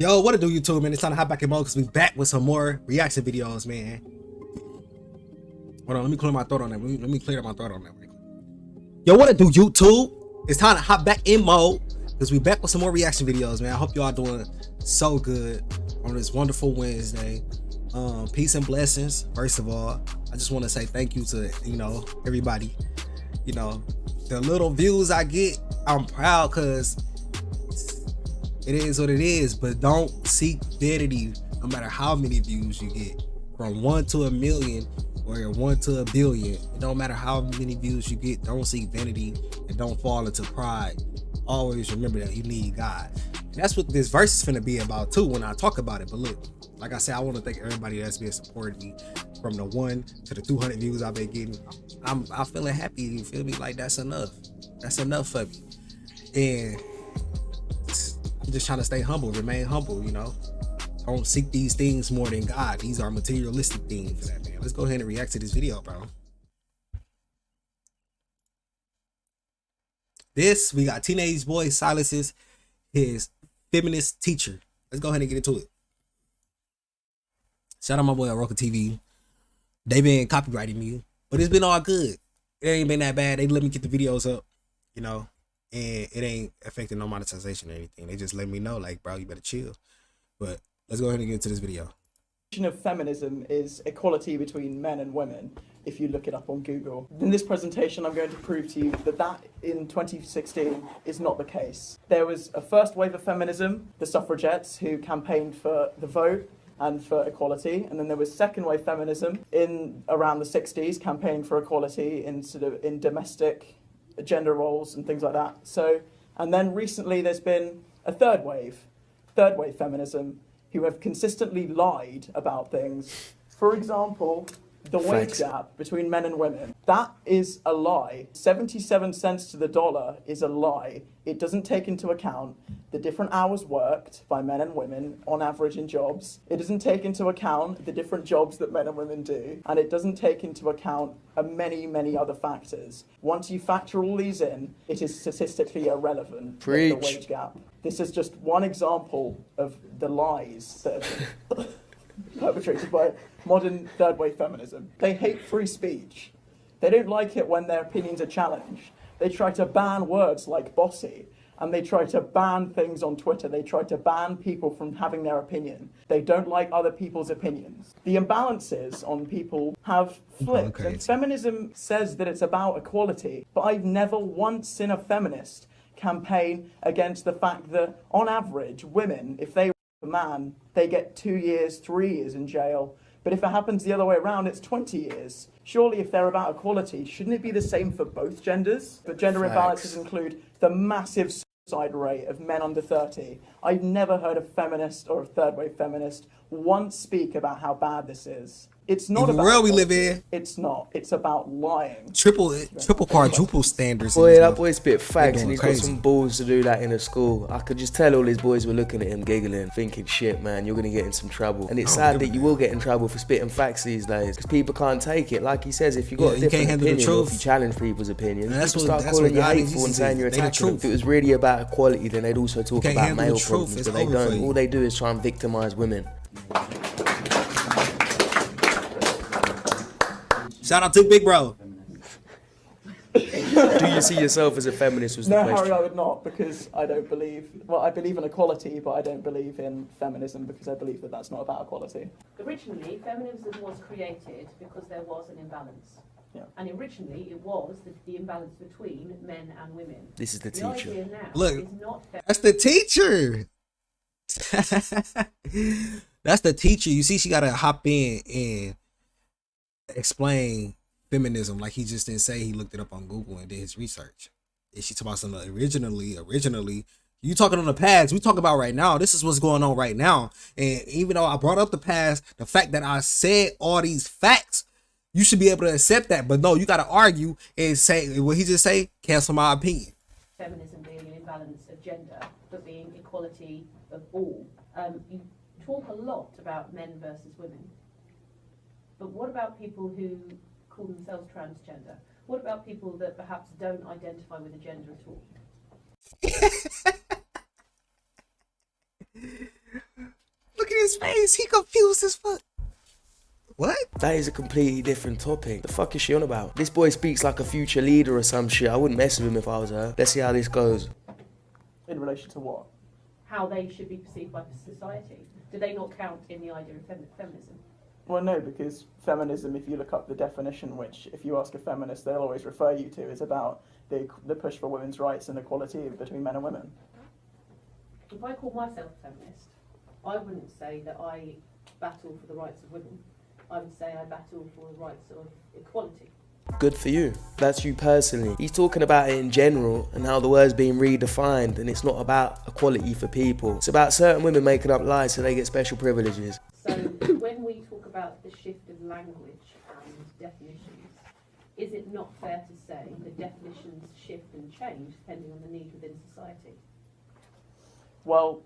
Yo, what it do, YouTube, man? It's time to hop back in mode because we back with some more reaction videos, man. Hold on, let me clear my throat on that. Let me clear my throat on that. Yo, what it do, YouTube? It's time to hop back in mode because we back with some more reaction videos, man. I hope y'all doing so good on this wonderful Wednesday. Peace and blessings. First of all, I just want to say thank you to, everybody. The little views I get, I'm proud because it is what it is, but don't seek vanity no matter how many views you get. From 1 to a million or 1 to a billion, it don't matter how many views you get. Don't seek vanity and don't fall into pride. Always remember that you need God. And that's what this verse is finna be about too when I talk about it. But look, like I said, I want to thank everybody that's been supporting me from the 1 to the 200 views I've been getting. I'm feeling happy. You feel me? Like that's enough. That's enough for me. And I'm just trying to stay humble, remain humble, Don't seek these things more than God. These are materialistic things for that, man. Let's go ahead and react to this video, bro. We got teenage boy silences his feminist teacher. Let's go ahead and get into it. Shout out my boy on Roku TV. They been copywriting me, but it's been all good. It ain't been that bad. They let me get the videos up, and it ain't affecting no monetization or anything. They just let me know, like, bro, you better chill. But let's go ahead and get into this video. Of feminism is equality between men and women, if you look it up on Google. In this presentation, I'm going to prove to you that in 2016 is not the case. There was a first wave of feminism, the suffragettes, who campaigned for the vote and for equality, and then there was second wave feminism in around the 60s, campaigning for equality in domestic gender roles and things like that. And then recently there's been a third wave feminism, who have consistently lied about things. For example, the wage gap between men and women. That is a lie. 77 cents to the dollar is a lie. It doesn't take into account the different hours worked by men and women on average in jobs. It doesn't take into account the different jobs that men and women do. And it doesn't take into account many, many other factors. Once you factor all these in, it is statistically irrelevant. Preach. The wage gap. This is just one example of the lies that have been perpetrated by modern third wave feminism. They hate free speech. They don't like it when their opinions are challenged. They try to ban words like bossy, and they try to ban things on Twitter. They try to ban people from having their opinion. They don't like other people's opinions. The imbalances on people have flipped. Okay. And feminism says that it's about equality, but I've never once seen a feminist campaign against the fact that, on average, women, if they a man, they get 2 years, 3 years in jail. But if it happens the other way around, it's 20 years. Surely if they're about equality, shouldn't it be the same for both genders? But gender imbalances include the massive suicide rate of men under 30. I've never heard a feminist or a third wave feminist once speak about how bad this is. It's not Even about world we live in. It's not. It's about lying. Triple quadruple standards. Boy, that boy spit facts and going he's crazy. got some balls to do that in a school. I could just tell all his boys were looking at him giggling, thinking, shit, man, you're going to get in some trouble. And it's sad that you will get in trouble for spitting facts these days because people can't take it. Like he says, if you've got a different opinion or if you challenge people's opinions, people start calling you hateful and saying you're attacking them. If it was really about equality, then they'd also talk about male problems, but they don't. All they do is try and victimize women. Shout out to Big Bro. Do you see yourself as a feminist was the No, question? Harry, I would not, because I don't believe, well, I believe in equality, but I don't believe in feminism because I believe that that's not about equality. Originally, feminism was created because there was an imbalance. Yeah. And originally, it was the imbalance between men and women. This is the The teacher. idea now Look, is not that's the teacher. That's the teacher. You see, she got to hop in and explain feminism. Like he just didn't say he looked it up on Google and did his research. And she talking about something originally. You talking on the past. We talk about right now. This is what's going on right now. And even though I brought up the past, the fact that I said all these facts, you should be able to accept that. But no, you got to argue and say what he just say. Cancel my opinion. feminism being an imbalance of gender, but being equality of all. You talk a lot about men versus women. But what about people who call themselves transgender? What about people that perhaps don't identify with a gender at all? his face. He confused as fuck. What? That is a completely different topic. The fuck is she on about? This boy speaks like a future leader or some shit. I wouldn't mess with him if I was her. Let's see how this goes. In relation to what? How they should be perceived by society. Do they not count in the idea of feminism? Well, no, because feminism, if you look up the definition, which if you ask a feminist, they'll always refer you to, is about the push for women's rights and equality between men and women. If I call myself a feminist, I wouldn't say that I battle for the rights of women. I would say I battle for the rights of equality. Good for you. That's you personally. He's talking about it in general and how the word's being redefined, and it's not about equality for people. It's about certain women making up lies so they get special privileges. So when we talk about the shift of language and definitions, is it not fair to say that definitions shift and change depending on the need within society? Well,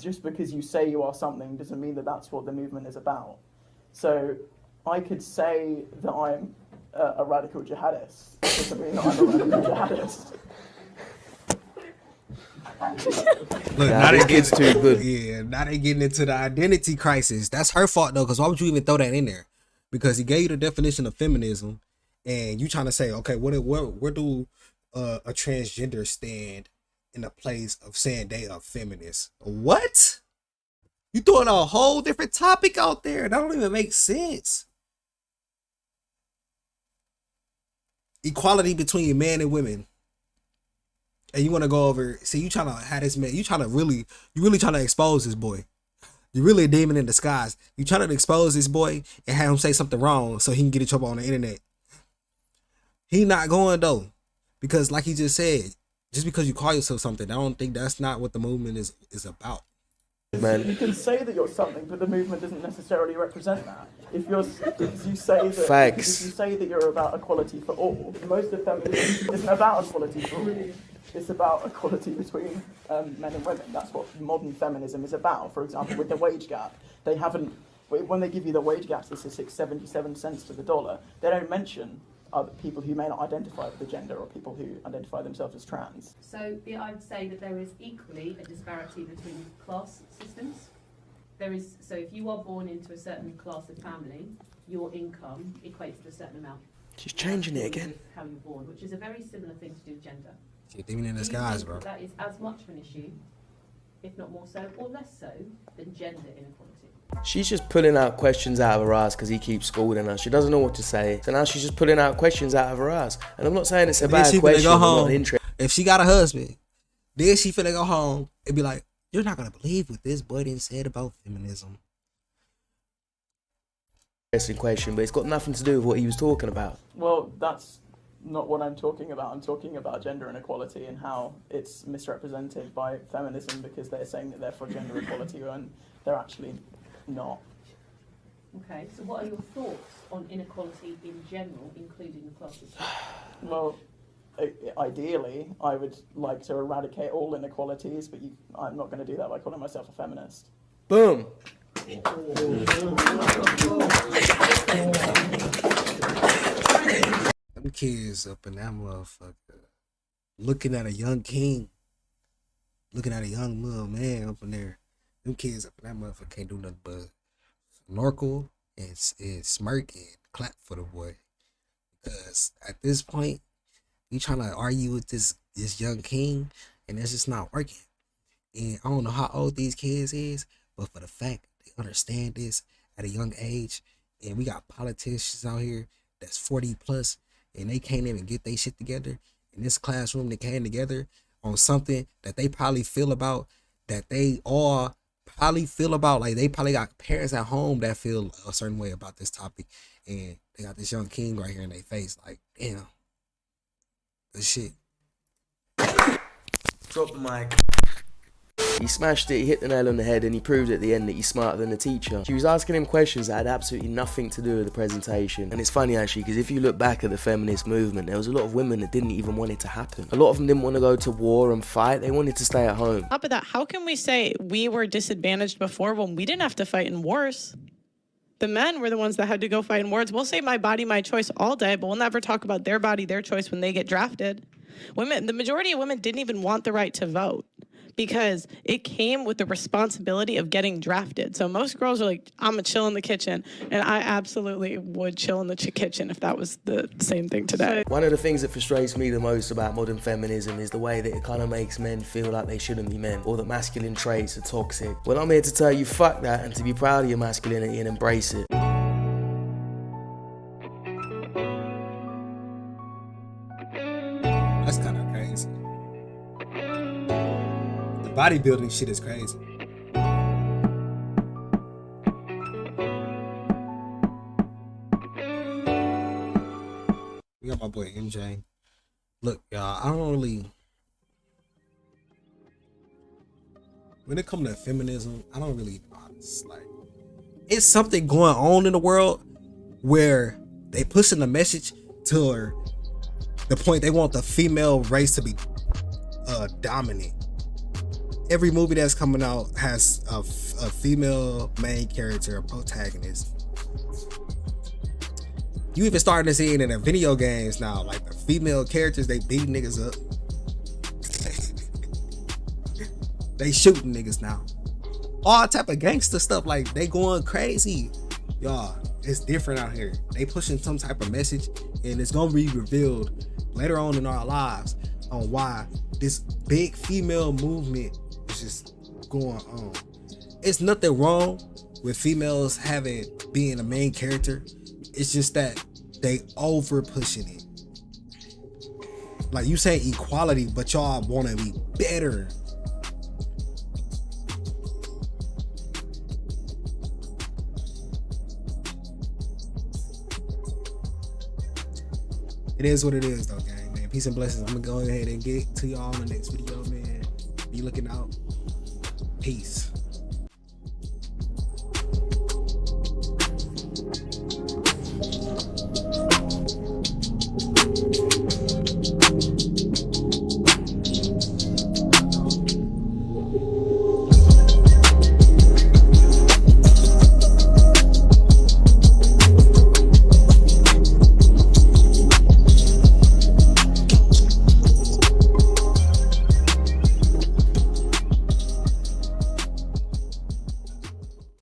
just because you say you are something doesn't mean that that's what the movement is about. So I could say that I'm a radical jihadist. It doesn't mean that I'm a radical jihadist. Look, now they kid's too good. Yeah, now they getting into the identity crisis. That's her fault though, because why would you even throw that in there? Because he gave you the definition of feminism, and you trying to say, okay, where do a transgender stand in the place of saying they are feminists? What? You throwing a whole different topic out there. That don't even make sense. Equality between men and women. And you want to go over, see, you trying to have this man, you really trying to expose this boy. You're really a demon in disguise. You trying to expose this boy and have him say something wrong so he can get in trouble on the internet. He not going though. Because like he just said, just because you call yourself something, I don't think that's not what the movement is about. Man. You can say that you're something, but the movement doesn't necessarily represent that. If you say that you're about equality for all, most of feminism isn't about equality for all. It's about equality between men and women. That's what modern feminism is about. For example, with the wage gap, they haven't. When they give you the wage gap statistics, 77 cents to the dollar, they don't mention other people who may not identify with the gender or people who identify themselves as trans. So I would say that there is equally a disparity between class systems. So if you are born into a certain class of family, your income equates to a certain amount. She's changing it again. How you're born, which is a very similar thing to do with gender. You're demon in disguise, bro. That is as much of an issue, if not more so, or less so, than gender inequality. She's just pulling out questions out of her ass because he keeps scolding her. She doesn't know what to say. So now she's just pulling out questions out of her ass. And I'm not saying it's a bad question. Go home. If she got a husband, then she finna go home and be like, you're not going to believe what this boy done said about feminism. Interesting question, but it's got nothing to do with what he was talking about. Well, that's not what I'm talking about. I'm talking about gender inequality and how it's misrepresented by feminism because they're saying that they're for gender equality when they're actually not. Okay, so what are your thoughts on inequality in general, including the class system? Well, ideally, I would like to eradicate all inequalities, but I'm not going to do that by calling myself a feminist. Boom. Them kids up in that motherfucker looking at a young king, looking at a young little man up in there. Them kids up in that motherfucker can't do nothing but snorkel and smirk and clap for the boy. Because at this point, you trying to argue with this young king, and it's just not working. And I don't know how old these kids is, but for the fact they understand this at a young age, and we got politicians out here that's 40 plus, and they can't even get their shit together. In this classroom, they came together on something that they probably feel about, that they all probably feel about. Like, they probably got parents at home that feel a certain way about this topic, and they got this young king right here in their face. Like, damn, good shit. Drop the mic. He smashed it, he hit the nail on the head, and he proved at the end that he's smarter than the teacher. She was asking him questions that had absolutely nothing to do with the presentation. And it's funny actually, because if you look back at the feminist movement, there was a lot of women that didn't even want it to happen. A lot of them didn't want to go to war and fight, they wanted to stay at home. On top of that, how can we say we were disadvantaged before when we didn't have to fight in wars? The men were the ones that had to go fight in wars. We'll say my body, my choice all day, but we'll never talk about their body, their choice when they get drafted. Women, the majority of women didn't even want the right to vote. because it came with the responsibility of getting drafted. So most girls are like, I'm gonna chill in the kitchen, and I absolutely would chill in the kitchen if that was the same thing today. One of the things that frustrates me the most about modern feminism is the way that it kind of makes men feel like they shouldn't be men, or that masculine traits are toxic. Well, I'm here to tell you fuck that, and to be proud of your masculinity and embrace it. That's kind of crazy. The bodybuilding shit is crazy. We got my boy MJ. Look, y'all, I don't really. When it comes to feminism, I don't really know. It's like, it's something going on in the world where they pushing the message to the point they want the female race to be dominant. Every movie that's coming out has a female main character, a protagonist. You even starting to see it in the video games now, like the female characters, they beat niggas up. They shooting niggas now. All type of gangster stuff, like they going crazy. Y'all, it's different out here. They pushing some type of message, and it's gonna be revealed later on in our lives on why this big female movement is just going on. It's nothing wrong with females being a main character. It's just that they over pushing it. Like you say equality, but y'all want to be better. It is what it is though, gang, man. Peace and blessings. I'm gonna go ahead and get to y'all in the next video, man. Be looking out. Peace.